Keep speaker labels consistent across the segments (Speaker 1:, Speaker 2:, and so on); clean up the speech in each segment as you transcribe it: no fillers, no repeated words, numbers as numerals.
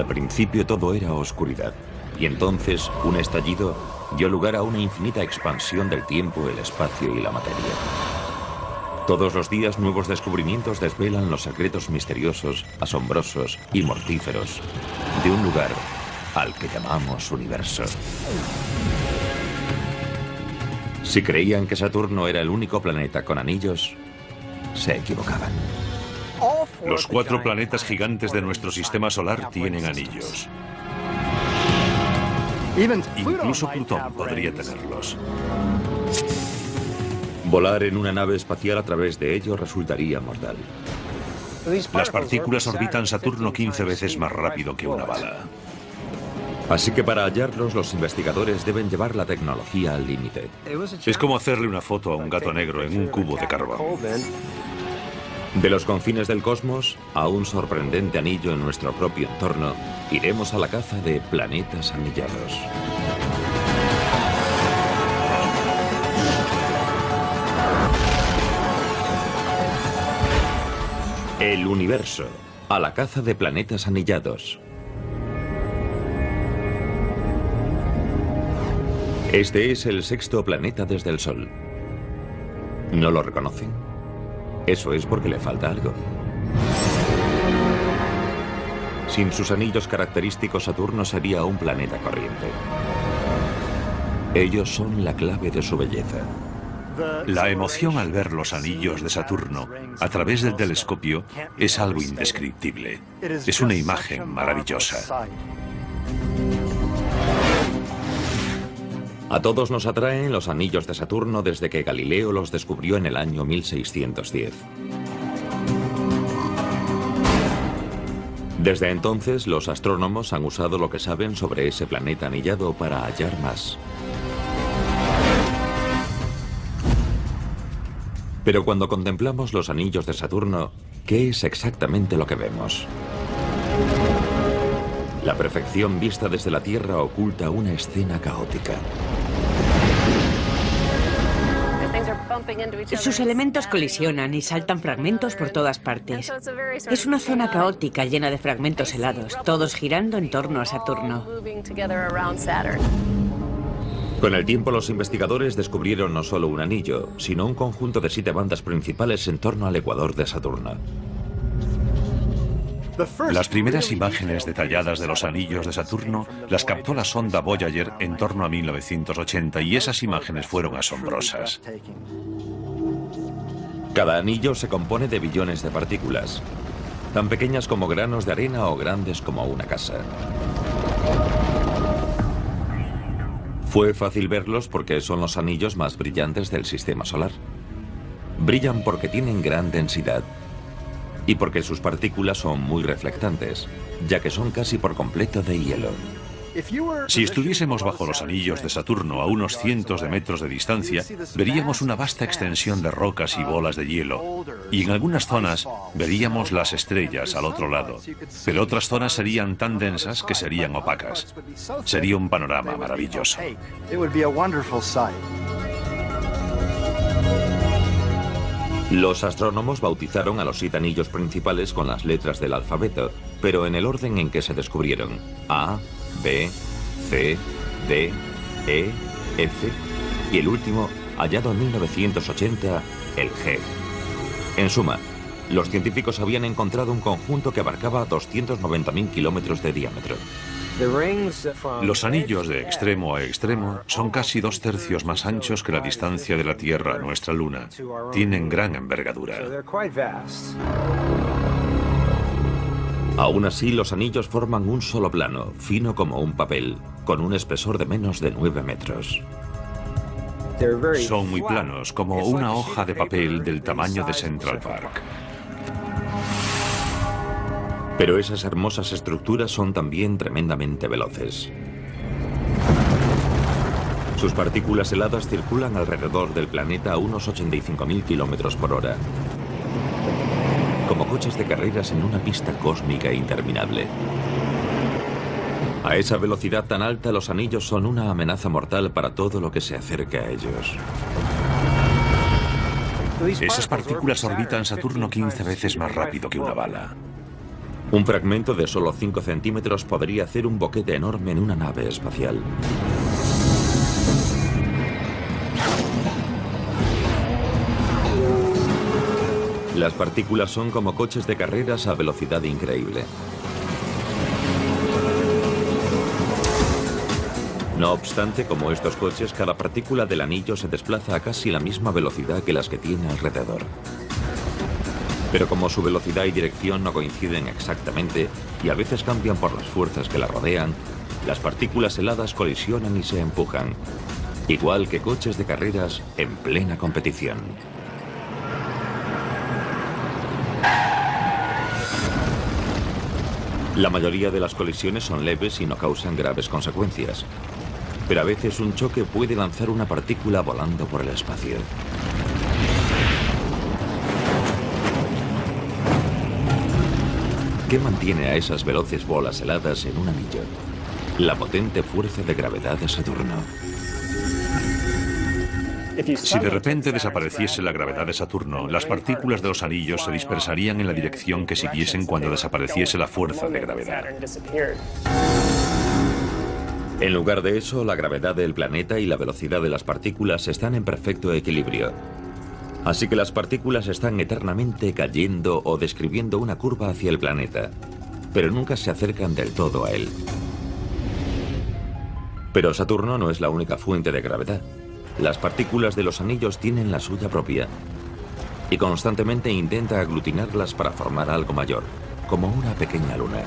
Speaker 1: Al principio todo era oscuridad, y entonces un estallido dio lugar a una infinita expansión del tiempo, el espacio y la materia. Todos los días nuevos descubrimientos desvelan los secretos misteriosos, asombrosos y mortíferos de un lugar al que llamamos universo. Si creían que Saturno era el único planeta con anillos, se equivocaban.
Speaker 2: Los 4 planetas gigantes de nuestro sistema solar tienen anillos. Incluso Plutón podría tenerlos.
Speaker 1: Volar en una nave espacial a través de ellos resultaría mortal.
Speaker 2: Las partículas orbitan Saturno 15 veces más rápido que una bala.
Speaker 1: Así que para hallarlos, los investigadores deben llevar la tecnología al límite.
Speaker 2: Es como hacerle una foto a un gato negro en un cubo de carbón.
Speaker 1: De los confines del cosmos a un sorprendente anillo en nuestro propio entorno, iremos a la caza de planetas anillados. El universo, a la caza de planetas anillados. Este es el 6º planeta desde el Sol. ¿No lo reconocen? Eso es porque le falta algo. Sin sus anillos característicos, Saturno sería un planeta corriente. Ellos son la clave de su belleza.
Speaker 2: La emoción al ver los anillos de Saturno a través del telescopio es algo indescriptible. Es una imagen maravillosa.
Speaker 1: A todos nos atraen los anillos de Saturno desde que Galileo los descubrió en el año 1610. Desde entonces, los astrónomos han usado lo que saben sobre ese planeta anillado para hallar más. Pero cuando contemplamos los anillos de Saturno, ¿qué es exactamente lo que vemos? La perfección vista desde la Tierra oculta una escena caótica.
Speaker 3: Sus elementos colisionan y saltan fragmentos por todas partes. Es una zona caótica llena de fragmentos helados, todos girando en torno a Saturno.
Speaker 1: Con el tiempo, los investigadores descubrieron no solo un anillo, sino un conjunto de 7 bandas principales en torno al ecuador de Saturno.
Speaker 2: Las primeras imágenes detalladas de los anillos de Saturno las captó la sonda Voyager en torno a 1980 y esas imágenes fueron asombrosas.
Speaker 1: Cada anillo se compone de billones de partículas, tan pequeñas como granos de arena o grandes como una casa. Fue fácil verlos porque son los anillos más brillantes del sistema solar. Brillan porque tienen gran densidad y porque sus partículas son muy reflectantes, ya que son casi por completo de hielo.
Speaker 2: Si estuviésemos bajo los anillos de Saturno a unos cientos de metros de distancia, veríamos una vasta extensión de rocas y bolas de hielo, y en algunas zonas veríamos las estrellas al otro lado, pero otras zonas serían tan densas que serían opacas. Sería un panorama maravilloso.
Speaker 1: Los astrónomos bautizaron a los 7 anillos principales con las letras del alfabeto, pero en el orden en que se descubrieron: A, B, C, D, E, F y el último, hallado en 1980, el G. En suma, los científicos habían encontrado un conjunto que abarcaba 290.000 kilómetros de diámetro.
Speaker 2: Los anillos de extremo a extremo son casi 2/3 más anchos que la distancia de la Tierra a nuestra Luna. Tienen gran envergadura.
Speaker 1: Aún así, los anillos forman un solo plano, fino como un papel, con un espesor de menos de 9 metros.
Speaker 2: Son muy planos, como una hoja de papel del tamaño de Central Park.
Speaker 1: Pero esas hermosas estructuras son también tremendamente veloces. Sus partículas heladas circulan alrededor del planeta a unos 85.000 kilómetros por hora, como coches de carreras en una pista cósmica interminable. A esa velocidad tan alta, los anillos son una amenaza mortal para todo lo que se acerque a ellos.
Speaker 2: Esas partículas orbitan Saturno 15 veces más rápido que una bala.
Speaker 1: Un fragmento de solo 5 centímetros podría hacer un boquete enorme en una nave espacial. Las partículas son como coches de carreras a velocidad increíble. No obstante, como estos coches, cada partícula del anillo se desplaza a casi la misma velocidad que las que tiene alrededor. Pero como su velocidad y dirección no coinciden exactamente, y a veces cambian por las fuerzas que la rodean, las partículas heladas colisionan y se empujan, igual que coches de carreras en plena competición. La mayoría de las colisiones son leves y no causan graves consecuencias, pero a veces un choque puede lanzar una partícula volando por el espacio. ¿Qué mantiene a esas veloces bolas heladas en un anillo? La potente fuerza de gravedad de Saturno.
Speaker 2: Si de repente desapareciese la gravedad de Saturno, las partículas de los anillos se dispersarían en la dirección que siguiesen cuando desapareciese la fuerza de gravedad.
Speaker 1: En lugar de eso, la gravedad del planeta y la velocidad de las partículas están en perfecto equilibrio. Así que las partículas están eternamente cayendo o describiendo una curva hacia el planeta, pero nunca se acercan del todo a él. Pero Saturno no es la única fuente de gravedad. Las partículas de los anillos tienen la suya propia y constantemente intenta aglutinarlas para formar algo mayor, como una pequeña luna.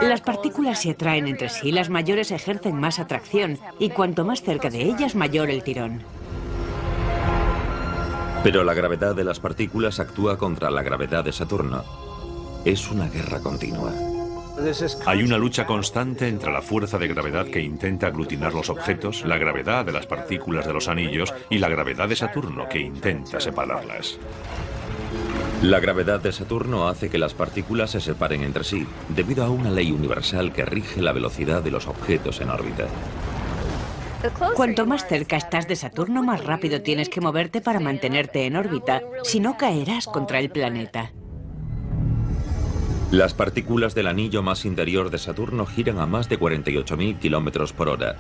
Speaker 3: Las partículas se atraen entre sí, las mayores ejercen más atracción y cuanto más cerca de ellas, mayor el tirón.
Speaker 1: Pero la gravedad de las partículas actúa contra la gravedad de Saturno. Es una guerra continua.
Speaker 2: Hay una lucha constante entre la fuerza de gravedad que intenta aglutinar los objetos, la gravedad de las partículas de los anillos y la gravedad de Saturno que intenta separarlas.
Speaker 1: La gravedad de Saturno hace que las partículas se separen entre sí, debido a una ley universal que rige la velocidad de los objetos en órbita.
Speaker 3: Cuanto más cerca estás de Saturno, más rápido tienes que moverte para mantenerte en órbita, si no caerás contra el planeta.
Speaker 1: Las partículas del anillo más interior de Saturno giran a más de 48.000 kilómetros por hora,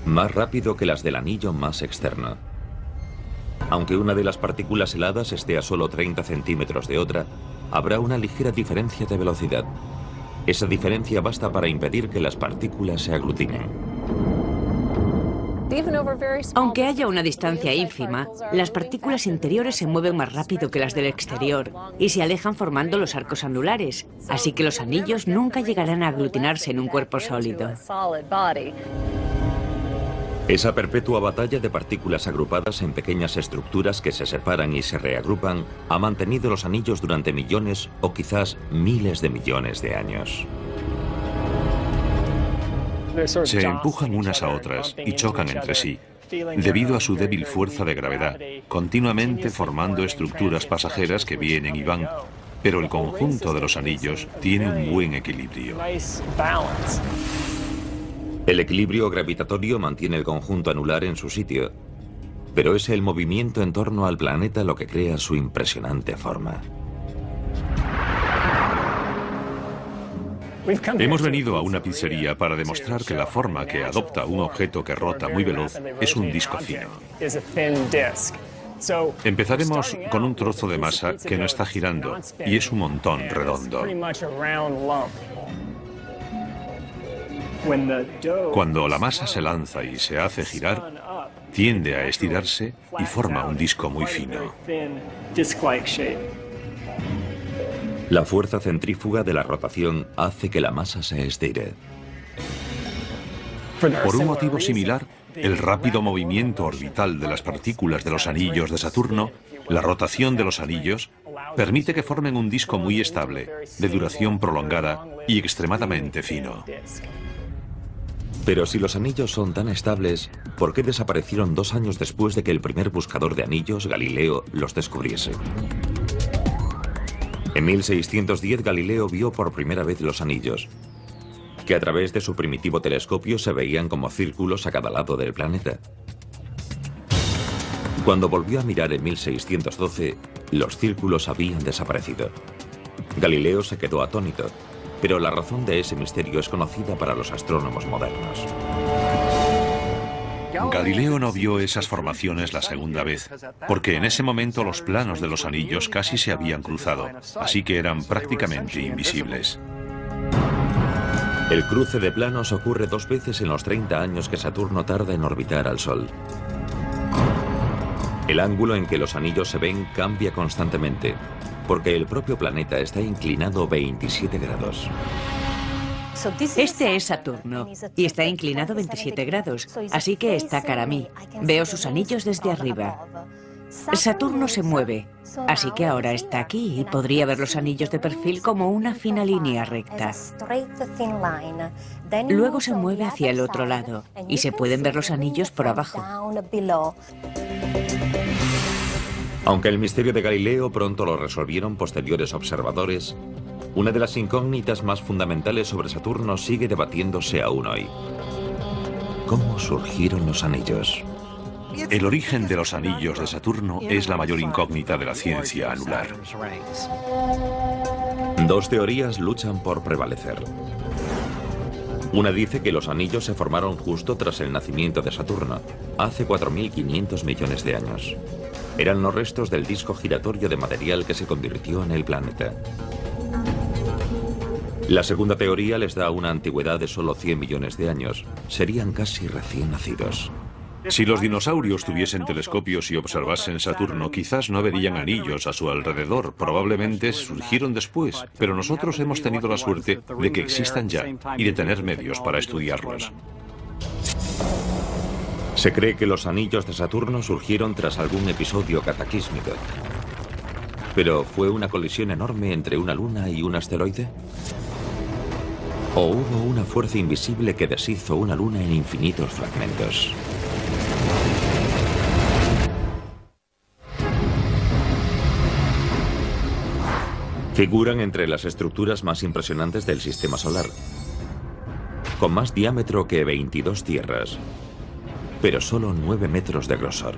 Speaker 1: más rápido que las del anillo más externo. Aunque una de las partículas heladas esté a solo 30 centímetros de otra, habrá una ligera diferencia de velocidad. Esa diferencia basta para impedir que las partículas se aglutinen.
Speaker 3: Aunque haya una distancia ínfima, las partículas interiores se mueven más rápido que las del exterior y se alejan formando los arcos anulares, así que los anillos nunca llegarán a aglutinarse en un cuerpo sólido.
Speaker 1: Esa perpetua batalla de partículas agrupadas en pequeñas estructuras que se separan y se reagrupan ha mantenido los anillos durante millones o quizás miles de millones de años.
Speaker 2: Se empujan unas a otras y chocan entre sí, debido a su débil fuerza de gravedad, continuamente formando estructuras pasajeras que vienen y van, pero el conjunto de los anillos tiene un buen equilibrio.
Speaker 1: El equilibrio gravitatorio mantiene el conjunto anular en su sitio, pero es el movimiento en torno al planeta lo que crea su impresionante forma.
Speaker 2: Hemos venido a una pizzería para demostrar que la forma que adopta un objeto que rota muy veloz es un disco fino. Empezaremos con un trozo de masa que no está girando y es un montón redondo. Cuando la masa se lanza y se hace girar, tiende a estirarse y forma un disco muy fino.
Speaker 1: La fuerza centrífuga de la rotación hace que la masa se estire.
Speaker 2: Por un motivo similar, el rápido movimiento orbital de las partículas de los anillos de Saturno, la rotación de los anillos, permite que formen un disco muy estable, de duración prolongada y extremadamente fino.
Speaker 1: Pero si los anillos son tan estables, ¿por qué desaparecieron 2 años después de que el primer buscador de anillos, Galileo, los descubriese? En 1610 Galileo vio por primera vez los anillos, que a través de su primitivo telescopio se veían como círculos a cada lado del planeta. Cuando volvió a mirar en 1612, Los círculos habían desaparecido. Galileo se quedó atónito, pero la razón de ese misterio es conocida para los astrónomos modernos.
Speaker 2: Galileo no vio esas formaciones la segunda vez, porque en ese momento los planos de los anillos casi se habían cruzado, así que eran prácticamente invisibles.
Speaker 1: El cruce de planos ocurre 2 veces en los 30 años que Saturno tarda en orbitar al Sol. El ángulo en que los anillos se ven cambia constantemente, porque el propio planeta está inclinado 27 grados.
Speaker 3: Este es Saturno y está inclinado 27 grados, así que está cara a mí. Veo sus anillos desde arriba. Saturno se mueve, así que ahora está aquí y podría ver los anillos de perfil como una fina línea recta. Luego se mueve hacia el otro lado y se pueden ver los anillos por abajo.
Speaker 1: Aunque el misterio de Galileo pronto lo resolvieron posteriores observadores, una de las incógnitas más fundamentales sobre Saturno sigue debatiéndose aún hoy. ¿Cómo surgieron los anillos?
Speaker 2: El origen de los anillos de Saturno es la mayor incógnita de la ciencia anular.
Speaker 1: 2 teorías luchan por prevalecer. Una dice que los anillos se formaron justo tras el nacimiento de Saturno, hace 4.500 millones de años. Eran los restos del disco giratorio de material que se convirtió en el planeta. La segunda teoría les da una antigüedad de solo 100 millones de años. Serían casi recién nacidos.
Speaker 2: Si los dinosaurios tuviesen telescopios y observasen Saturno, quizás no verían anillos a su alrededor. Probablemente surgieron después, pero nosotros hemos tenido la suerte de que existan ya y de tener medios para estudiarlos.
Speaker 1: Se cree que los anillos de Saturno surgieron tras algún episodio cataclísmico. ¿Pero fue una colisión enorme entre una luna y un asteroide? ¿O hubo una fuerza invisible que deshizo una luna en infinitos fragmentos? Figuran entre las estructuras más impresionantes del sistema solar, con más diámetro que 22 tierras, pero solo 9 metros de grosor.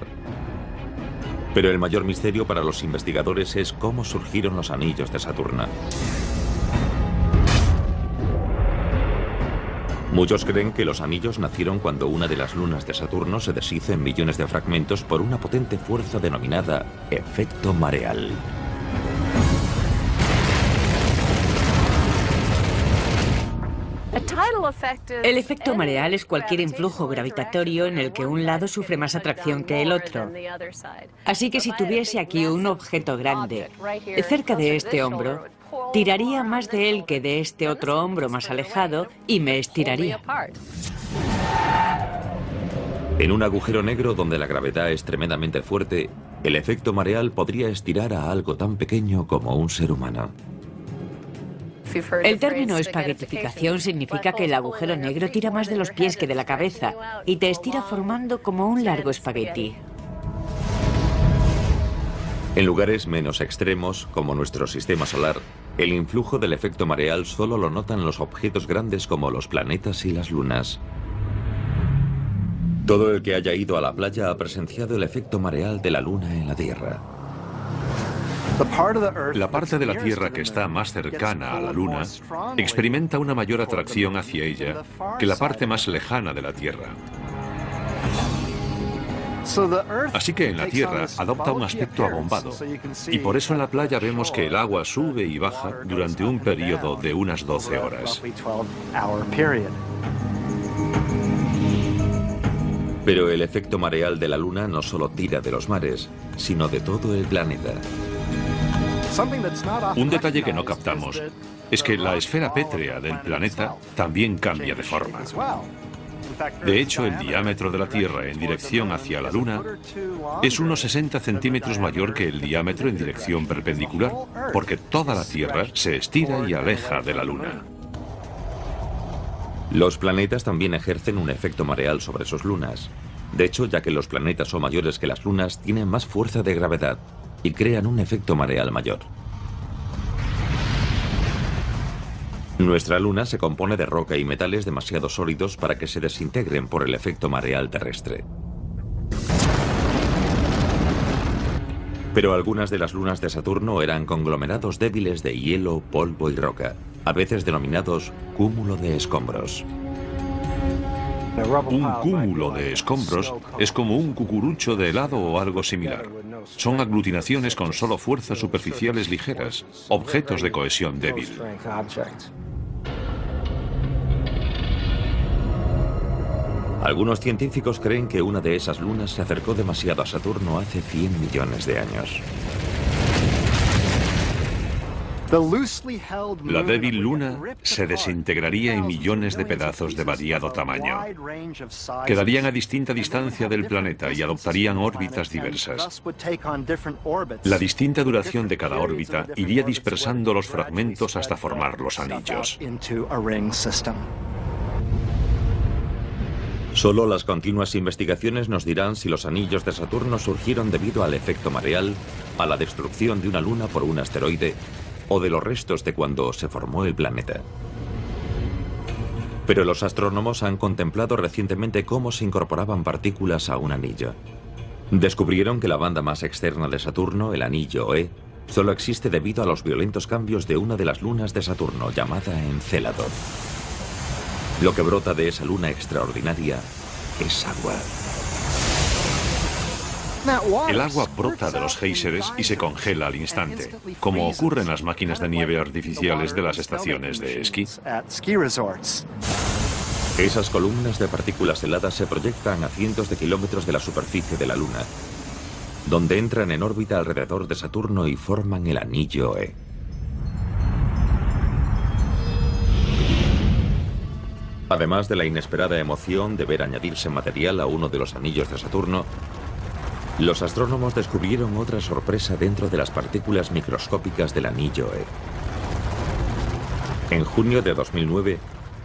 Speaker 1: Pero el mayor misterio para los investigadores es cómo surgieron los anillos de Saturno. Muchos creen que los anillos nacieron cuando una de las lunas de Saturno se deshizo en millones de fragmentos por una potente fuerza denominada efecto mareal.
Speaker 3: El efecto mareal es cualquier influjo gravitatorio en el que un lado sufre más atracción que el otro. Así que si tuviese aquí un objeto grande cerca de este hombro, tiraría más de él que de este otro hombro más alejado y me estiraría.
Speaker 1: En un agujero negro donde la gravedad es tremendamente fuerte, el efecto mareal podría estirar a algo tan pequeño como un ser humano.
Speaker 3: El término espaguetificación significa que el agujero negro tira más de los pies que de la cabeza y te estira formando como un largo espagueti.
Speaker 1: En lugares menos extremos, como nuestro sistema solar, el influjo del efecto mareal solo lo notan los objetos grandes como los planetas y las lunas. Todo el que haya ido a la playa ha presenciado el efecto mareal de la luna en la Tierra.
Speaker 2: La parte de la Tierra que está más cercana a la Luna experimenta una mayor atracción hacia ella que la parte más lejana de la Tierra. Así que en la Tierra adopta un aspecto abombado, y por eso en la playa vemos que el agua sube y baja durante un periodo de unas 12 horas.
Speaker 1: Pero el efecto mareal de la Luna no solo tira de los mares, sino de todo el planeta.
Speaker 2: Un detalle que no captamos es que la esfera pétrea del planeta también cambia de forma. De hecho, el diámetro de la Tierra en dirección hacia la Luna es unos 60 centímetros mayor que el diámetro en dirección perpendicular, porque toda la Tierra se estira y aleja de la Luna.
Speaker 1: Los planetas también ejercen un efecto mareal sobre sus lunas. De hecho, ya que los planetas son mayores que las lunas, tienen más fuerza de gravedad y crean un efecto mareal mayor. Nuestra luna se compone de roca y metales demasiado sólidos para que se desintegren por el efecto mareal terrestre. Pero algunas de las lunas de Saturno eran conglomerados débiles de hielo, polvo y roca, a veces denominados cúmulo de escombros.
Speaker 2: Un cúmulo de escombros es como un cucurucho de helado o algo similar. Son aglutinaciones con solo fuerzas superficiales ligeras, objetos de cohesión débil.
Speaker 1: Algunos científicos creen que una de esas lunas se acercó demasiado a Saturno hace 100 millones de años.
Speaker 2: La débil luna se desintegraría en millones de pedazos de variado tamaño. Quedarían a distinta distancia del planeta y adoptarían órbitas diversas. La distinta duración de cada órbita iría dispersando los fragmentos hasta formar los anillos.
Speaker 1: Solo las continuas investigaciones nos dirán si los anillos de Saturno surgieron debido al efecto mareal, a la destrucción de una luna por un asteroide o de los restos de cuando se formó el planeta. Pero los astrónomos han contemplado recientemente cómo se incorporaban partículas a un anillo. Descubrieron que la banda más externa de Saturno, el anillo E, solo existe debido a los violentos cambios de una de las lunas de Saturno, llamada Encélado. Lo que brota de esa luna extraordinaria es agua.
Speaker 2: El agua brota de los géiseres y se congela al instante, como ocurre en las máquinas de nieve artificiales de las estaciones de esquí.
Speaker 1: Esas columnas de partículas heladas se proyectan a cientos de kilómetros de la superficie de la Luna, donde entran en órbita alrededor de Saturno y forman el anillo E. Además de la inesperada emoción de ver añadirse material a uno de los anillos de Saturno, los astrónomos descubrieron otra sorpresa dentro de las partículas microscópicas del anillo E. En junio de 2009,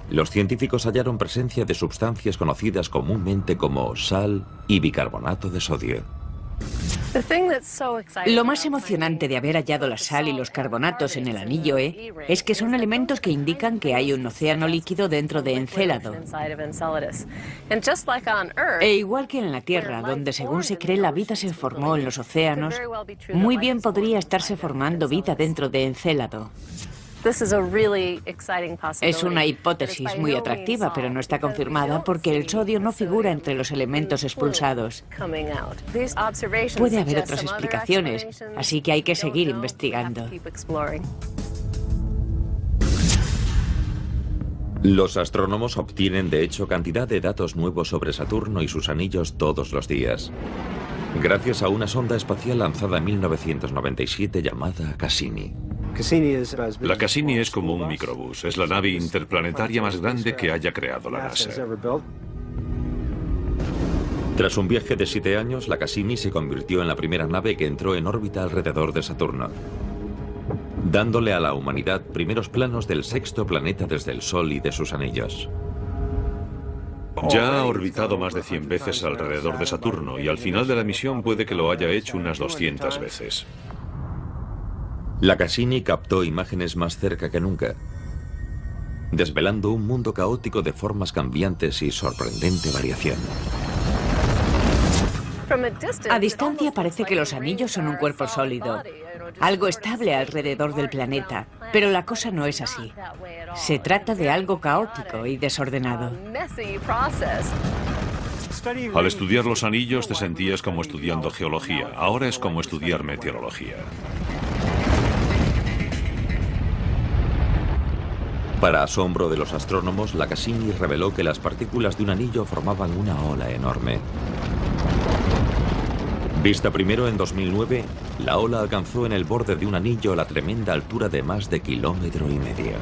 Speaker 1: los científicos hallaron presencia de sustancias conocidas comúnmente como sal y bicarbonato de sodio.
Speaker 3: Lo más emocionante de haber hallado la sal y los carbonatos en el anillo E es que son elementos que indican que hay un océano líquido dentro de Encélado. E igual que en la Tierra, donde según se cree la vida se formó en los océanos, muy bien podría estarse formando vida dentro de Encélado. Es una hipótesis muy atractiva, pero no está confirmada porque el sodio no figura entre los elementos expulsados. Puede haber otras explicaciones, así que hay que seguir investigando.
Speaker 1: Los astrónomos obtienen de hecho cantidad de datos nuevos sobre Saturno y sus anillos todos los días, gracias a una sonda espacial lanzada en 1997 llamada Cassini.
Speaker 2: La Cassini es como un microbús, es la nave interplanetaria más grande que haya creado la NASA.
Speaker 1: Tras un viaje de 7 años, la Cassini se convirtió en la primera nave que entró en órbita alrededor de Saturno, dándole a la humanidad primeros planos del sexto planeta desde el Sol y de sus anillos.
Speaker 2: Ya ha orbitado más de 100 veces alrededor de Saturno y al final de la misión puede que lo haya hecho unas 200 veces.
Speaker 1: La Cassini captó imágenes más cerca que nunca, desvelando un mundo caótico de formas cambiantes y sorprendente variación.
Speaker 3: A distancia parece que los anillos son un cuerpo sólido, algo estable alrededor del planeta, pero la cosa no es así. Se trata de algo caótico y desordenado.
Speaker 2: Al estudiar los anillos te sentías como estudiando geología, ahora es como estudiar meteorología.
Speaker 1: Para asombro de los astrónomos, la Cassini reveló que las partículas de un anillo formaban una ola enorme. Vista primero en 2009, la ola alcanzó en el borde de un anillo la tremenda altura de más de 1,5 kilómetros.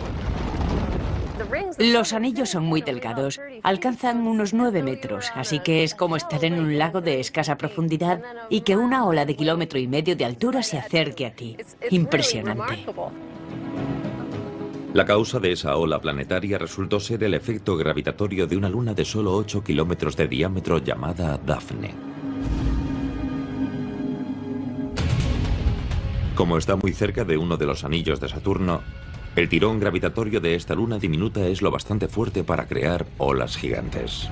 Speaker 3: Los anillos son muy delgados, alcanzan unos 9 metros, así que es como estar en un lago de escasa profundidad y que una ola de 1,5 kilómetros de altura se acerque a ti. Impresionante.
Speaker 1: La causa de esa ola planetaria resultó ser el efecto gravitatorio de una luna de solo 8 kilómetros de diámetro llamada Dafne. Como está muy cerca de uno de los anillos de Saturno, el tirón gravitatorio de esta luna diminuta es lo bastante fuerte para crear olas gigantes.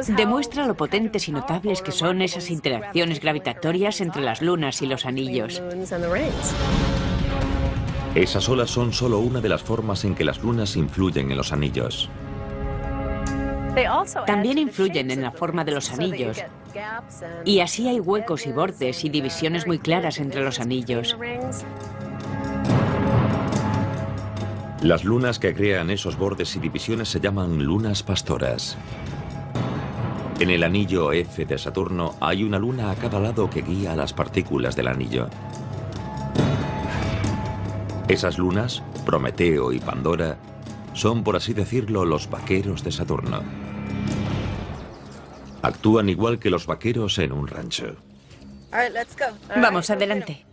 Speaker 3: Demuestra lo potentes y notables que son esas interacciones gravitatorias entre las lunas y los anillos.
Speaker 1: Esas olas son solo una de las formas en que las lunas influyen en los anillos.
Speaker 3: También influyen en la forma de los anillos, y así hay huecos y bordes y divisiones muy claras entre los anillos.
Speaker 1: Las lunas que crean esos bordes y divisiones se llaman lunas pastoras. En el anillo F de Saturno hay una luna a cada lado que guía a las partículas del anillo. Esas lunas, Prometeo y Pandora, son, por así decirlo, los vaqueros de Saturno. Actúan igual que los vaqueros en un rancho.
Speaker 3: Vamos, adelante.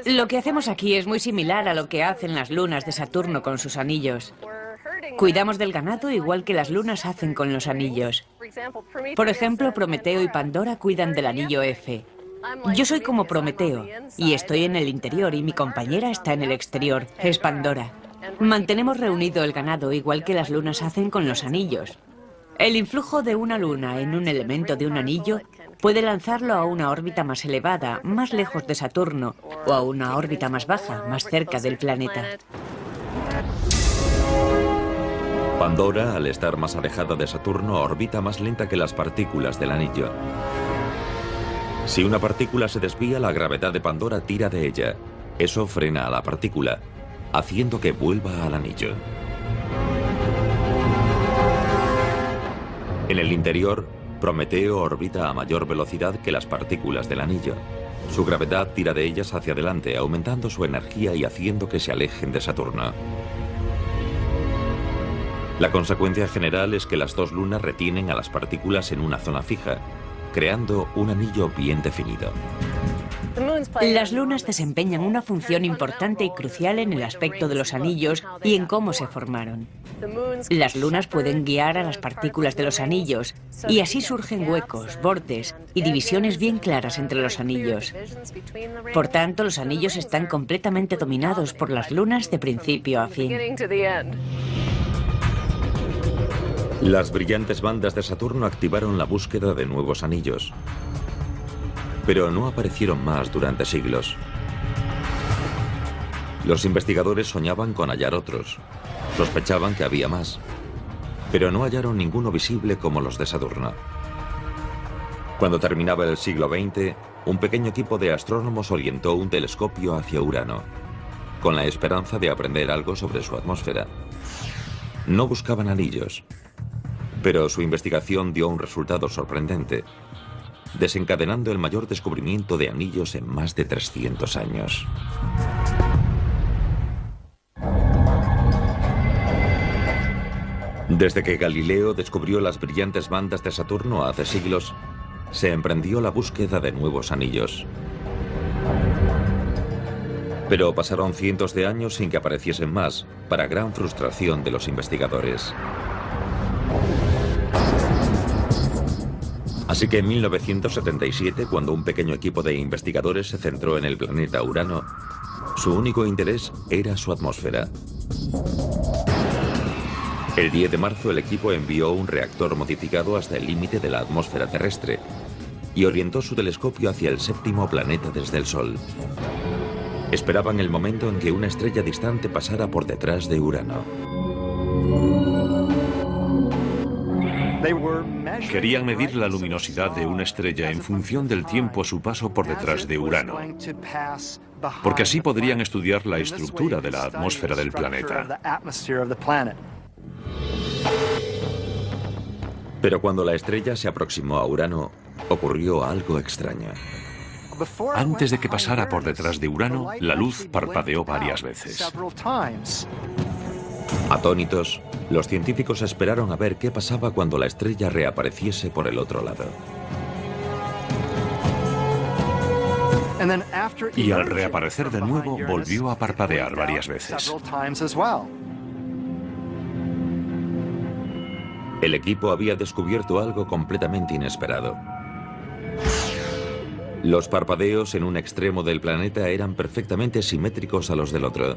Speaker 3: Lo que hacemos aquí es muy similar a lo que hacen las lunas de Saturno con sus anillos. Cuidamos del ganado igual que las lunas hacen con los anillos. Por ejemplo, Prometeo y Pandora cuidan del anillo F. Yo soy como Prometeo, y estoy en el interior, y mi compañera está en el exterior, es Pandora. Mantenemos reunido el ganado igual que las lunas hacen con los anillos. El influjo de una luna en un elemento de un anillo puede lanzarlo a una órbita más elevada, más lejos de Saturno, o a una órbita más baja, más cerca del planeta.
Speaker 1: Pandora, al estar más alejada de Saturno, orbita más lenta que las partículas del anillo. Si una partícula se desvía, la gravedad de Pandora tira de ella. Eso frena a la partícula, haciendo que vuelva al anillo. En el interior, Prometeo orbita a mayor velocidad que las partículas del anillo. Su gravedad tira de ellas hacia adelante, aumentando su energía y haciendo que se alejen de Saturno. La consecuencia general es que las dos lunas retienen a las partículas en una zona fija, creando un anillo bien definido.
Speaker 3: Las lunas desempeñan una función importante y crucial en el aspecto de los anillos y en cómo se formaron. Las lunas pueden guiar a las partículas de los anillos, y así surgen huecos, bordes y divisiones bien claras entre los anillos. Por tanto, los anillos están completamente dominados por las lunas de principio a fin.
Speaker 1: Las brillantes bandas de Saturno activaron la búsqueda de nuevos anillos, pero no aparecieron más durante siglos. Los investigadores soñaban con hallar otros. Sospechaban que había más, pero no hallaron ninguno visible como los de Saturno. Cuando terminaba el siglo XX, un pequeño equipo de astrónomos orientó un telescopio hacia Urano, con la esperanza de aprender algo sobre su atmósfera. No buscaban anillos, pero su investigación dio un resultado sorprendente, desencadenando el mayor descubrimiento de anillos en más de 300 años. Desde que Galileo descubrió las brillantes bandas de Saturno hace siglos, se emprendió la búsqueda de nuevos anillos. Pero pasaron cientos de años sin que apareciesen más, para gran frustración de los investigadores. Así que en 1977, cuando un pequeño equipo de investigadores se centró en el planeta Urano, su único interés era su atmósfera. El 10 de marzo el equipo envió un reactor modificado hasta el límite de la atmósfera terrestre y orientó su telescopio hacia el séptimo planeta desde el Sol. Esperaban el momento en que una estrella distante pasara por detrás de Urano.
Speaker 2: Querían medir la luminosidad de una estrella en función del tiempo a su paso por detrás de Urano, porque así podrían estudiar la estructura de la atmósfera del planeta.
Speaker 1: Pero cuando la estrella se aproximó a Urano, ocurrió algo extraño.
Speaker 2: Antes de que pasara por detrás de Urano, la luz parpadeó varias veces.
Speaker 1: Atónitos, los científicos esperaron a ver qué pasaba cuando la estrella reapareciese por el otro lado.
Speaker 2: Y al reaparecer de nuevo, volvió a parpadear varias veces.
Speaker 1: El equipo había descubierto algo completamente inesperado. Los parpadeos en un extremo del planeta eran perfectamente simétricos a los del otro.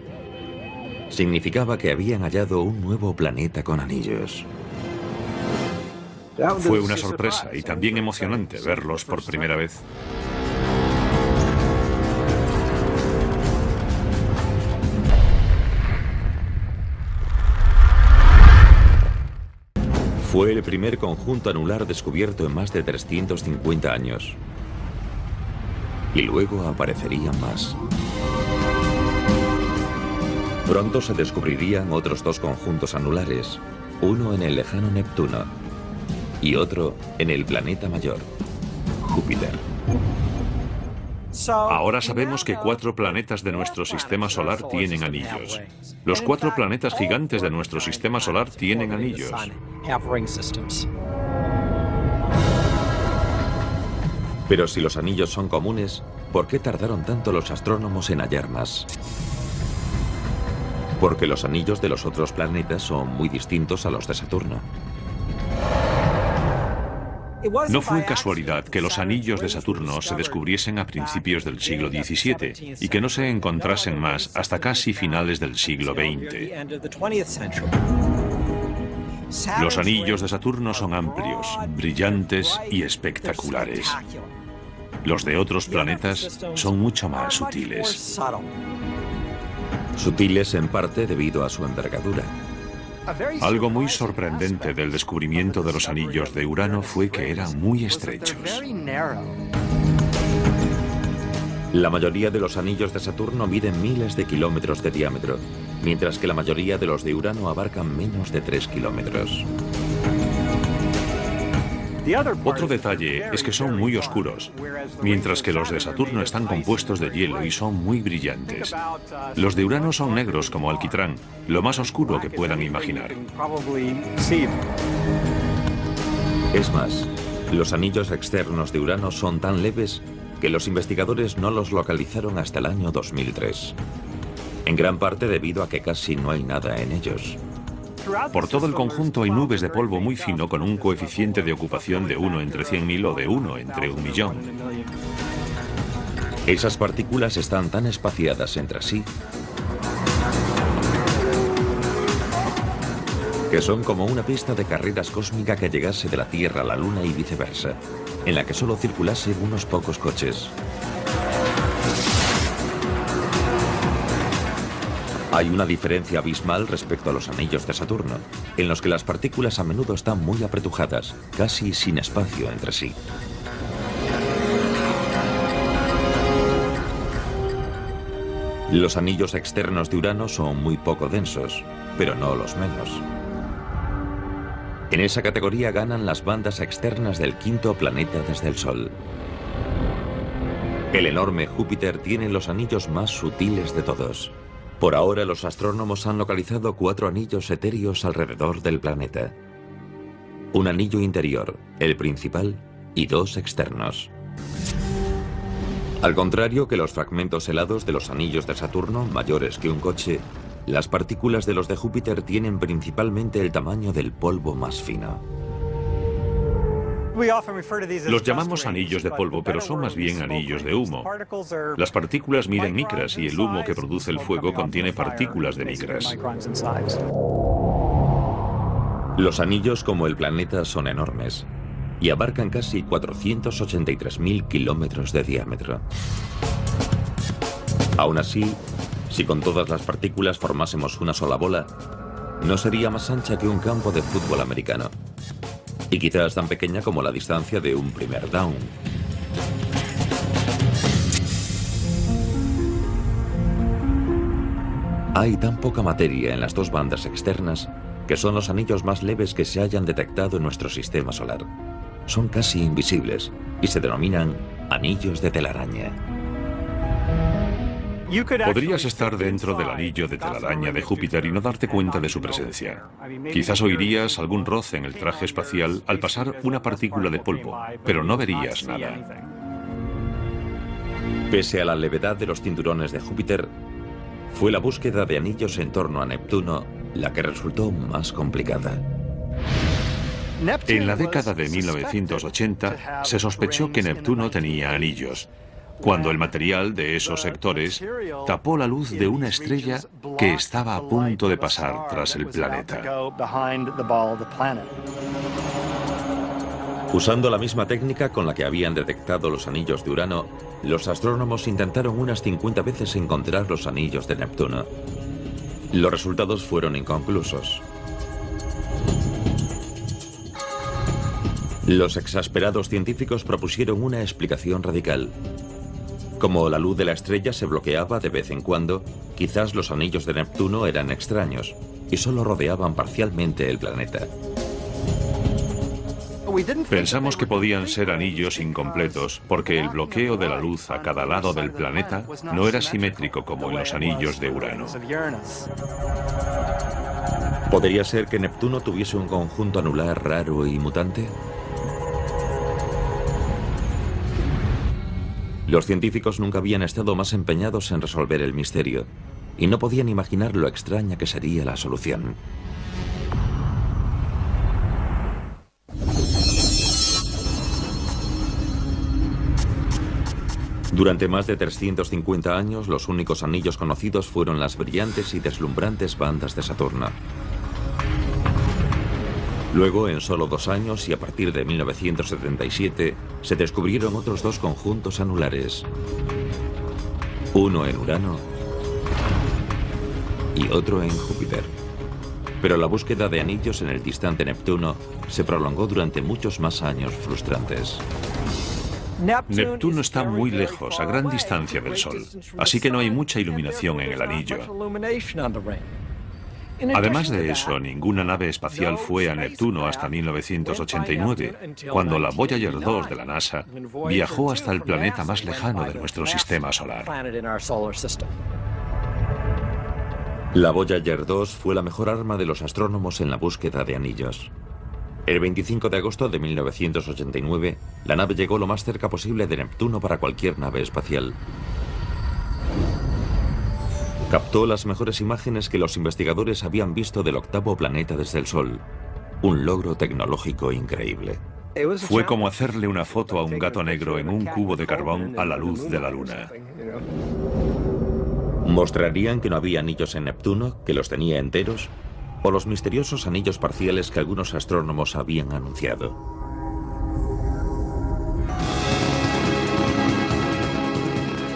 Speaker 1: Significaba que habían hallado un nuevo planeta con anillos.
Speaker 2: Fue una sorpresa y también emocionante verlos por primera vez.
Speaker 1: Fue el primer conjunto anular descubierto en más de 350 años. Y luego aparecerían más. Pronto se descubrirían otros dos conjuntos anulares, uno en el lejano Neptuno y otro en el planeta mayor, Júpiter.
Speaker 2: Ahora sabemos que 4 planetas de nuestro sistema solar tienen anillos. Los 4 planetas gigantes de nuestro sistema solar tienen anillos.
Speaker 1: Pero si los anillos son comunes, ¿por qué tardaron tanto los astrónomos en hallar más? Porque los anillos de los otros planetas son muy distintos a los de Saturno.
Speaker 2: No fue casualidad que los anillos de Saturno se descubriesen a principios del siglo XVII y que no se encontrasen más hasta casi finales del siglo XX. Los anillos de Saturno son amplios, brillantes y espectaculares. Los de otros planetas son mucho más sutiles.
Speaker 1: Sutiles en parte debido a su envergadura.
Speaker 2: Algo muy sorprendente del descubrimiento de los anillos de Urano fue que eran muy estrechos.
Speaker 1: La mayoría de los anillos de Saturno miden miles de kilómetros de diámetro, mientras que la mayoría de los de Urano abarcan menos de 3 kilómetros.
Speaker 2: Otro detalle es que son muy oscuros, mientras que los de Saturno están compuestos de hielo y son muy brillantes. Los de Urano son negros como alquitrán, lo más oscuro que puedan imaginar.
Speaker 1: Es más, los anillos externos de Urano son tan leves que los investigadores no los localizaron hasta el año 2003. En gran parte debido a que casi no hay nada en ellos.
Speaker 2: Por todo el conjunto hay nubes de polvo muy fino con un coeficiente de ocupación de 1 entre 100.000 o de 1 entre 1.000.000.
Speaker 1: Esas partículas están tan espaciadas entre sí que son como una pista de carreras cósmica que llegase de la Tierra a la Luna y viceversa, en la que solo circulasen unos pocos coches. Hay una diferencia abismal respecto a los anillos de Saturno, en los que las partículas a menudo están muy apretujadas, casi sin espacio entre sí. Los anillos externos de Urano son muy poco densos, pero no los menos. En esa categoría ganan las bandas externas del quinto planeta desde el Sol. El enorme Júpiter tiene los anillos más sutiles de todos. Por ahora los astrónomos han localizado 4 anillos etéreos alrededor del planeta. Un anillo interior, el principal, y 2 externos. Al contrario que los fragmentos helados de los anillos de Saturno, mayores que un coche, las partículas de los de Júpiter tienen principalmente el tamaño del polvo más fino.
Speaker 2: Los llamamos anillos de polvo, pero son más bien anillos de humo. Las partículas miden micras y el humo que produce el fuego contiene partículas de micras.
Speaker 1: Los anillos, como el planeta, son enormes y abarcan casi 483.000 kilómetros de diámetro. Aún así, si con todas las partículas formásemos una sola bola, no sería más ancha que un campo de fútbol americano. Y quizás tan pequeña como la distancia de un primer down. Hay tan poca materia en las 2 bandas externas que son los anillos más leves que se hayan detectado en nuestro sistema solar. Son casi invisibles y se denominan anillos de telaraña.
Speaker 2: Podrías estar dentro del anillo de telaraña de Júpiter y no darte cuenta de su presencia. Quizás oirías algún roce en el traje espacial al pasar una partícula de polvo, pero no verías nada.
Speaker 1: Pese a la levedad de los cinturones de Júpiter, fue la búsqueda de anillos en torno a Neptuno la que resultó más complicada.
Speaker 2: En la década de 1980 se sospechó que Neptuno tenía anillos, cuando el material de esos sectores tapó la luz de una estrella que estaba a punto de pasar tras el planeta.
Speaker 1: Usando la misma técnica con la que habían detectado los anillos de Urano, los astrónomos intentaron unas 50 veces encontrar los anillos de Neptuno. Los resultados fueron inconclusos. Los exasperados científicos propusieron una explicación radical. Como la luz de la estrella se bloqueaba de vez en cuando, quizás los anillos de Neptuno eran extraños y solo rodeaban parcialmente el planeta.
Speaker 2: Pensamos que podían ser anillos incompletos porque el bloqueo de la luz a cada lado del planeta no era simétrico como en los anillos de Urano.
Speaker 1: ¿Podría ser que Neptuno tuviese un conjunto anular raro y mutante? Los científicos nunca habían estado más empeñados en resolver el misterio y no podían imaginar lo extraña que sería la solución. Durante más de 350 años, los únicos anillos conocidos fueron las brillantes y deslumbrantes bandas de Saturno. Luego, en solo 2 años y a partir de 1977, se descubrieron otros 2 conjuntos anulares. Uno en Urano y otro en Júpiter. Pero la búsqueda de anillos en el distante Neptuno se prolongó durante muchos más años frustrantes.
Speaker 2: Neptuno está muy lejos, a gran distancia del Sol, así que no hay mucha iluminación en el anillo. Además de eso, ninguna nave espacial fue a Neptuno hasta 1989, cuando la Voyager 2 de la NASA viajó hasta el planeta más lejano de nuestro sistema solar.
Speaker 1: La Voyager 2 fue la mejor arma de los astrónomos en la búsqueda de anillos. El 25 de agosto de 1989, la nave llegó lo más cerca posible de Neptuno para cualquier nave espacial. Captó las mejores imágenes que los investigadores habían visto del octavo planeta desde el Sol. Un logro tecnológico increíble.
Speaker 2: Fue como hacerle una foto a un gato negro en un cubo de carbón a la luz de la Luna.
Speaker 1: ¿Mostrarían que no había anillos en Neptuno, que los tenía enteros? ¿O los misteriosos anillos parciales que algunos astrónomos habían anunciado?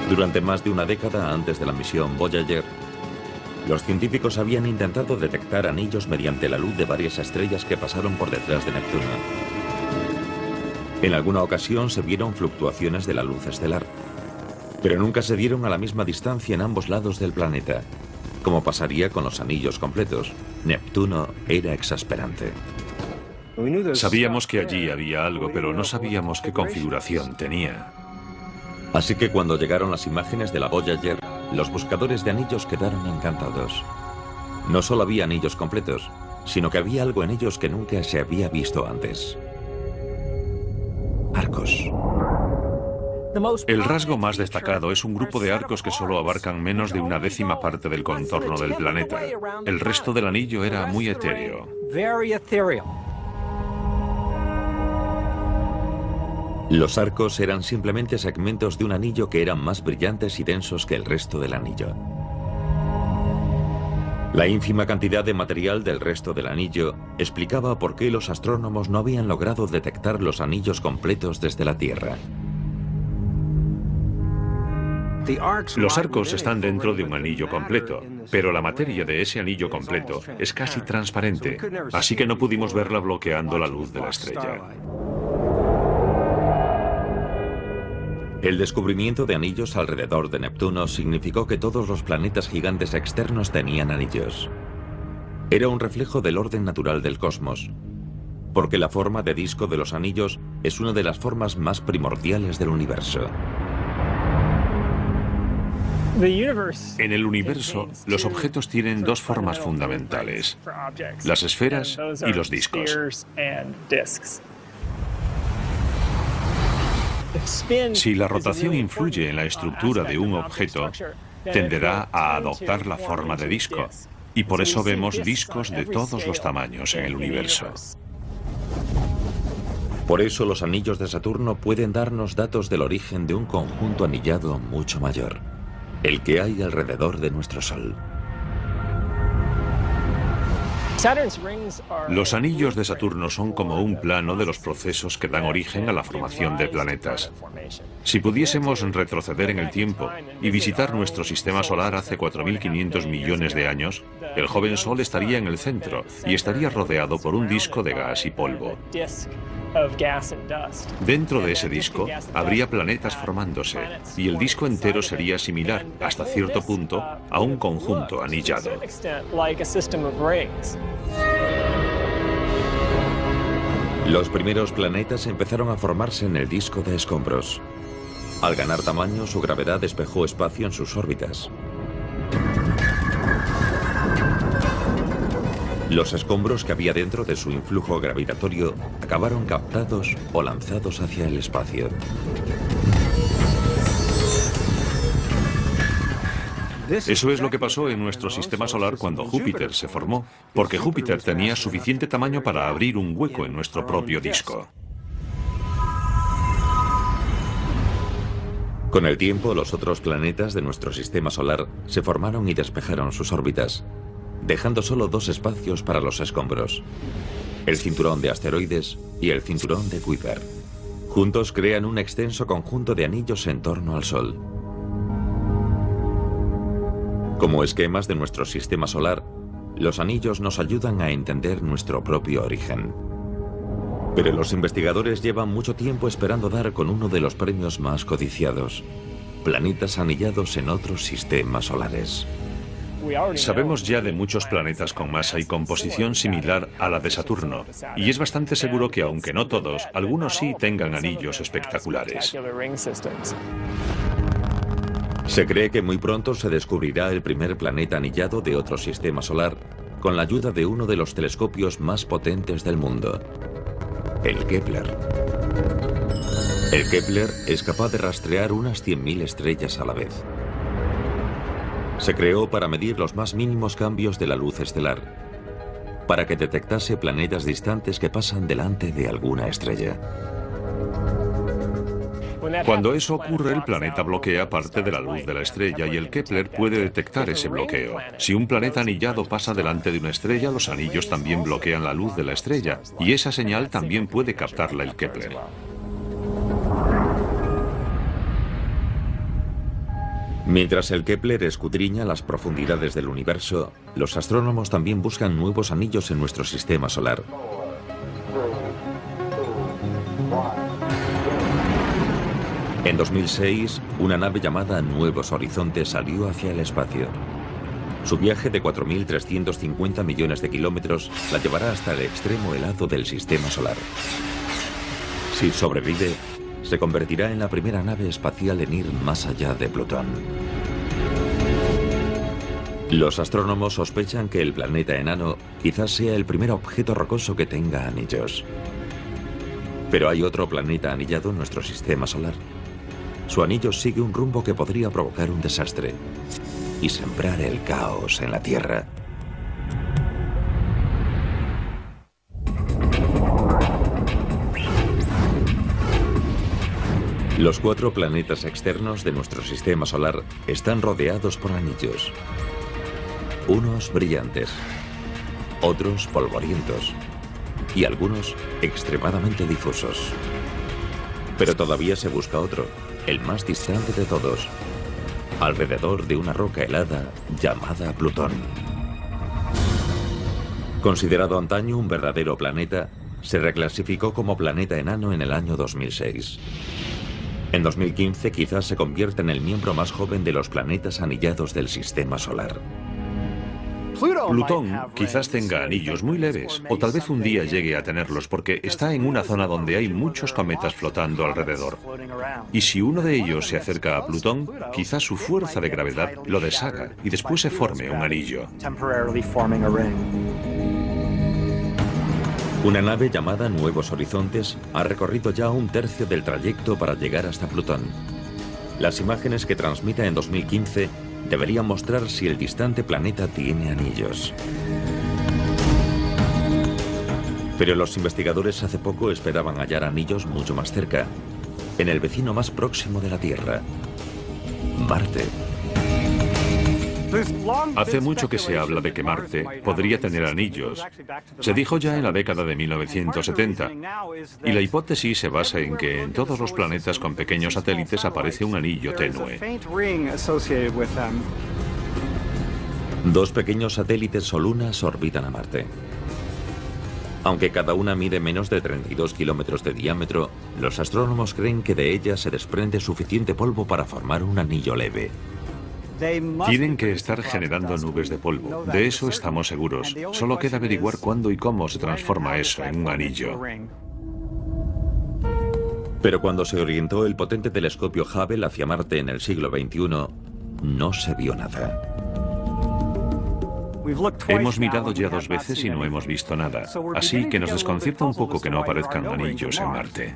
Speaker 1: Durante más de una década antes de la misión Voyager, los científicos habían intentado detectar anillos mediante la luz de varias estrellas que pasaron por detrás de Neptuno. En alguna ocasión se vieron fluctuaciones de la luz estelar, pero nunca se dieron a la misma distancia en ambos lados del planeta. Como pasaría con los anillos completos, Neptuno era exasperante.
Speaker 2: Sabíamos que allí había algo, pero no sabíamos qué configuración tenía.
Speaker 1: Así que cuando llegaron las imágenes de la Voyager, los buscadores de anillos quedaron encantados. No solo había anillos completos, sino que había algo en ellos que nunca se había visto antes. Arcos.
Speaker 2: El rasgo más destacado es un grupo de arcos que solo abarcan menos de una décima parte del contorno del planeta. El resto del anillo era muy etéreo.
Speaker 1: Los arcos eran simplemente segmentos de un anillo que eran más brillantes y densos que el resto del anillo. La ínfima cantidad de material del resto del anillo explicaba por qué los astrónomos no habían logrado detectar los anillos completos desde la Tierra.
Speaker 2: Los arcos están dentro de un anillo completo, pero la materia de ese anillo completo es casi transparente, así que no pudimos verla bloqueando la luz de la estrella.
Speaker 1: El descubrimiento de anillos alrededor de Neptuno significó que todos los planetas gigantes externos tenían anillos. Era un reflejo del orden natural del cosmos, porque la forma de disco de los anillos es una de las formas más primordiales del universo.
Speaker 2: En el universo, los objetos tienen 2 formas fundamentales: las esferas y los discos. Si la rotación influye en la estructura de un objeto, tenderá a adoptar la forma de disco, y por eso vemos discos de todos los tamaños en el universo.
Speaker 1: Por eso los anillos de Saturno pueden darnos datos del origen de un conjunto anillado mucho mayor, el que hay alrededor de nuestro Sol.
Speaker 2: Los anillos de Saturno son como un plano de los procesos que dan origen a la formación de planetas. Si pudiésemos retroceder en el tiempo y visitar nuestro sistema solar hace 4.500 millones de años, el joven Sol estaría en el centro y estaría rodeado por un disco de gas y polvo. Dentro de ese disco habría planetas formándose y el disco entero sería similar, hasta cierto punto, a un conjunto anillado.
Speaker 1: Los primeros planetas empezaron a formarse en el disco de escombros. Al ganar tamaño, su gravedad despejó espacio en sus órbitas. Los escombros que había dentro de su influjo gravitatorio acabaron captados o lanzados hacia el espacio.
Speaker 2: Eso es lo que pasó en nuestro sistema solar cuando Júpiter se formó, porque Júpiter tenía suficiente tamaño para abrir un hueco en nuestro propio disco.
Speaker 1: Con el tiempo, los otros planetas de nuestro sistema solar se formaron y despejaron sus órbitas, dejando solo dos espacios para los escombros: el cinturón de asteroides y el cinturón de Kuiper. Juntos crean un extenso conjunto de anillos en torno al Sol. Como esquemas de nuestro sistema solar, los anillos nos ayudan a entender nuestro propio origen. Pero los investigadores llevan mucho tiempo esperando dar con uno de los premios más codiciados: planetas anillados en otros sistemas solares.
Speaker 2: Sabemos ya de muchos planetas con masa y composición similar a la de Saturno, y es bastante seguro que, aunque no todos, algunos sí tengan anillos espectaculares.
Speaker 1: Se cree que muy pronto se descubrirá el primer planeta anillado de otro sistema solar con la ayuda de uno de los telescopios más potentes del mundo, el Kepler. El Kepler es capaz de rastrear unas 100.000 estrellas a la vez. Se creó para medir los más mínimos cambios de la luz estelar, para que detectase planetas distantes que pasan delante de alguna estrella.
Speaker 2: Cuando eso ocurre, el planeta bloquea parte de la luz de la estrella y el Kepler puede detectar ese bloqueo. Si un planeta anillado pasa delante de una estrella, los anillos también bloquean la luz de la estrella, y esa señal también puede captarla el Kepler.
Speaker 1: Mientras el Kepler escudriña las profundidades del universo, los astrónomos también buscan nuevos anillos en nuestro sistema solar. En 2006, una nave llamada Nuevos Horizontes salió hacia el espacio. Su viaje de 4.350 millones de kilómetros la llevará hasta el extremo helado del sistema solar. Si sobrevive, se convertirá en la primera nave espacial en ir más allá de Plutón. Los astrónomos sospechan que el planeta enano quizás sea el primer objeto rocoso que tenga anillos. Pero hay otro planeta anillado en nuestro sistema solar. Su anillo sigue un rumbo que podría provocar un desastre y sembrar el caos en la Tierra. Los 4 planetas externos de nuestro sistema solar están rodeados por anillos. Unos brillantes, otros polvorientos y algunos extremadamente difusos. Pero todavía se busca otro, el más distante de todos, alrededor de una roca helada llamada Plutón. Considerado antaño un verdadero planeta, se reclasificó como planeta enano en el año 2006. En 2015 quizás se convierta en el miembro más joven de los planetas anillados del sistema solar.
Speaker 2: Plutón quizás tenga anillos muy leves, o tal vez un día llegue a tenerlos, porque está en una zona donde hay muchos cometas flotando alrededor. Y si uno de ellos se acerca a Plutón, quizás su fuerza de gravedad lo deshaga y después se forme un anillo.
Speaker 1: Una nave llamada Nuevos Horizontes ha recorrido ya un tercio del trayecto para llegar hasta Plutón. Las imágenes que transmita en 2015 deberían mostrar si el distante planeta tiene anillos. Pero los investigadores hace poco esperaban hallar anillos mucho más cerca, en el vecino más próximo de la Tierra, Marte.
Speaker 2: Hace mucho que se habla de que Marte podría tener anillos. Se dijo ya en la década de 1970. Y la hipótesis se basa en que en todos los planetas con pequeños satélites aparece un anillo tenue.
Speaker 1: Dos pequeños satélites o lunas orbitan a Marte. Aunque cada una mide menos de 32 kilómetros de diámetro, los astrónomos creen que de ellas se desprende suficiente polvo para formar un anillo leve.
Speaker 2: Tienen que estar generando nubes de polvo, de eso estamos seguros. Solo queda averiguar cuándo y cómo se transforma eso en un anillo.
Speaker 1: Pero cuando se orientó el potente telescopio Hubble hacia Marte en el siglo XXI, no se vio nada.
Speaker 2: Hemos mirado ya 2 veces y no hemos visto nada, así que nos desconcierta un poco que no aparezcan anillos en Marte.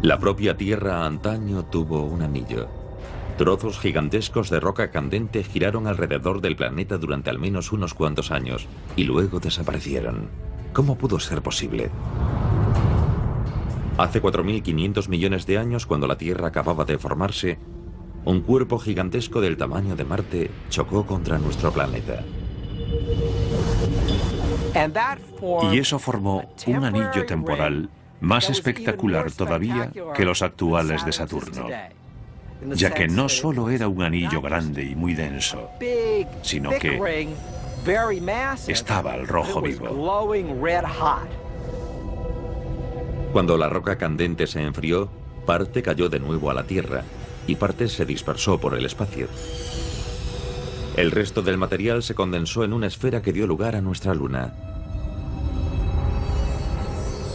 Speaker 1: La propia Tierra antaño tuvo un anillo. Trozos gigantescos de roca candente giraron alrededor del planeta durante al menos unos cuantos años y luego desaparecieron. ¿Cómo pudo ser posible? Hace 4.500 millones de años, cuando la Tierra acababa de formarse, un cuerpo gigantesco del tamaño de Marte chocó contra nuestro planeta.
Speaker 2: Y eso formó un anillo temporal más espectacular todavía que los actuales de Saturno, ya que no solo era un anillo grande y muy denso, sino que estaba al rojo vivo.
Speaker 1: Cuando la roca candente se enfrió, parte cayó de nuevo a la Tierra y parte se dispersó por el espacio. El resto del material se condensó en una esfera que dio lugar a nuestra Luna.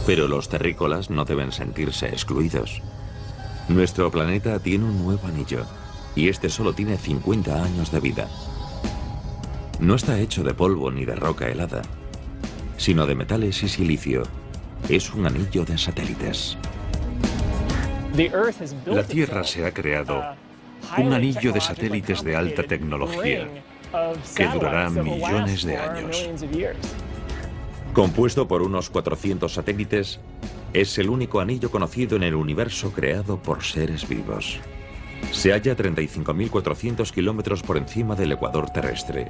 Speaker 1: Pero los terrícolas no deben sentirse excluidos. Nuestro planeta tiene un nuevo anillo, y este solo tiene 50 años de vida. No está hecho de polvo ni de roca helada, sino de metales y silicio. Es un anillo de satélites.
Speaker 2: La Tierra se ha creado un anillo de satélites de alta tecnología que durará millones de años.
Speaker 1: Compuesto por unos 400 satélites, es el único anillo conocido en el universo creado por seres vivos. Se halla a 35.400 kilómetros por encima del ecuador terrestre,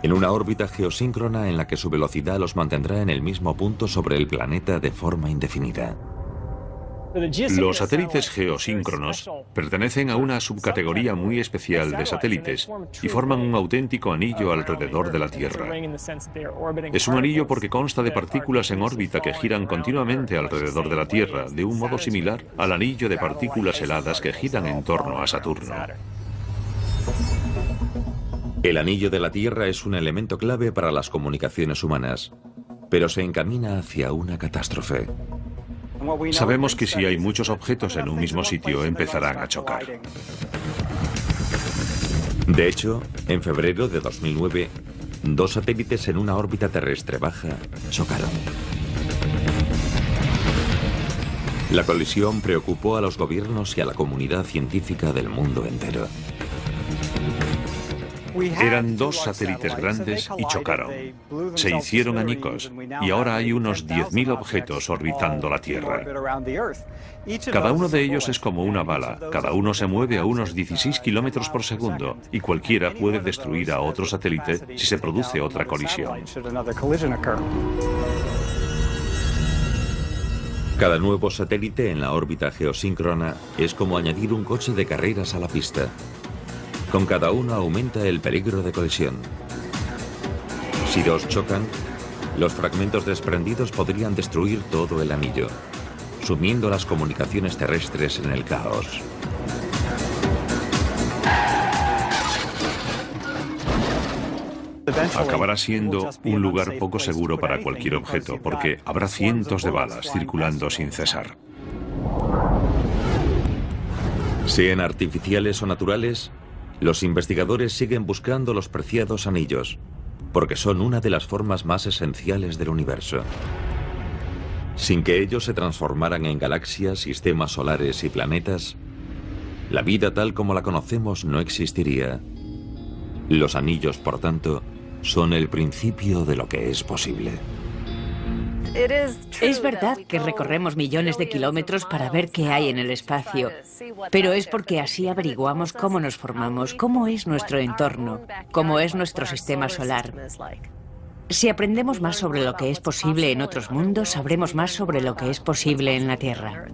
Speaker 1: en una órbita geosíncrona en la que su velocidad los mantendrá en el mismo punto sobre el planeta de forma indefinida.
Speaker 2: Los satélites geosíncronos pertenecen a una subcategoría muy especial de satélites y forman un auténtico anillo alrededor de la Tierra. Es un anillo porque consta de partículas en órbita que giran continuamente alrededor de la Tierra, de un modo similar al anillo de partículas heladas que giran en torno a Saturno.
Speaker 1: El anillo de la Tierra es un elemento clave para las comunicaciones humanas, pero se encamina hacia una catástrofe.
Speaker 2: Sabemos que si hay muchos objetos en un mismo sitio, empezarán a chocar.
Speaker 1: De hecho, en febrero de 2009, 2 satélites en una órbita terrestre baja chocaron. La colisión preocupó a los gobiernos y a la comunidad científica del mundo entero.
Speaker 2: Eran 2 satélites grandes y chocaron. Se hicieron añicos y ahora hay unos 10.000 objetos orbitando la Tierra. Cada uno de ellos es como una bala, cada uno se mueve a unos 16 kilómetros por segundo y cualquiera puede destruir a otro satélite si se produce otra colisión.
Speaker 1: Cada nuevo satélite en la órbita geosíncrona es como añadir un coche de carreras a la pista. Con cada uno aumenta el peligro de colisión. Si 2 chocan, los fragmentos desprendidos podrían destruir todo el anillo, sumiendo las comunicaciones terrestres en el caos.
Speaker 2: Acabará siendo un lugar poco seguro para cualquier objeto, porque habrá cientos de balas circulando sin cesar.
Speaker 1: Sean artificiales o naturales, los investigadores siguen buscando los preciados anillos, porque son una de las formas más esenciales del universo. Sin que ellos se transformaran en galaxias, sistemas solares y planetas, la vida tal como la conocemos no existiría. Los anillos, por tanto, son el principio de lo que es posible.
Speaker 3: Es verdad que recorremos millones de kilómetros para ver qué hay en el espacio, pero es porque así averiguamos cómo nos formamos, cómo es nuestro entorno, cómo es nuestro sistema solar. Si aprendemos más sobre lo que es posible en otros mundos, sabremos más sobre lo que es posible en la Tierra.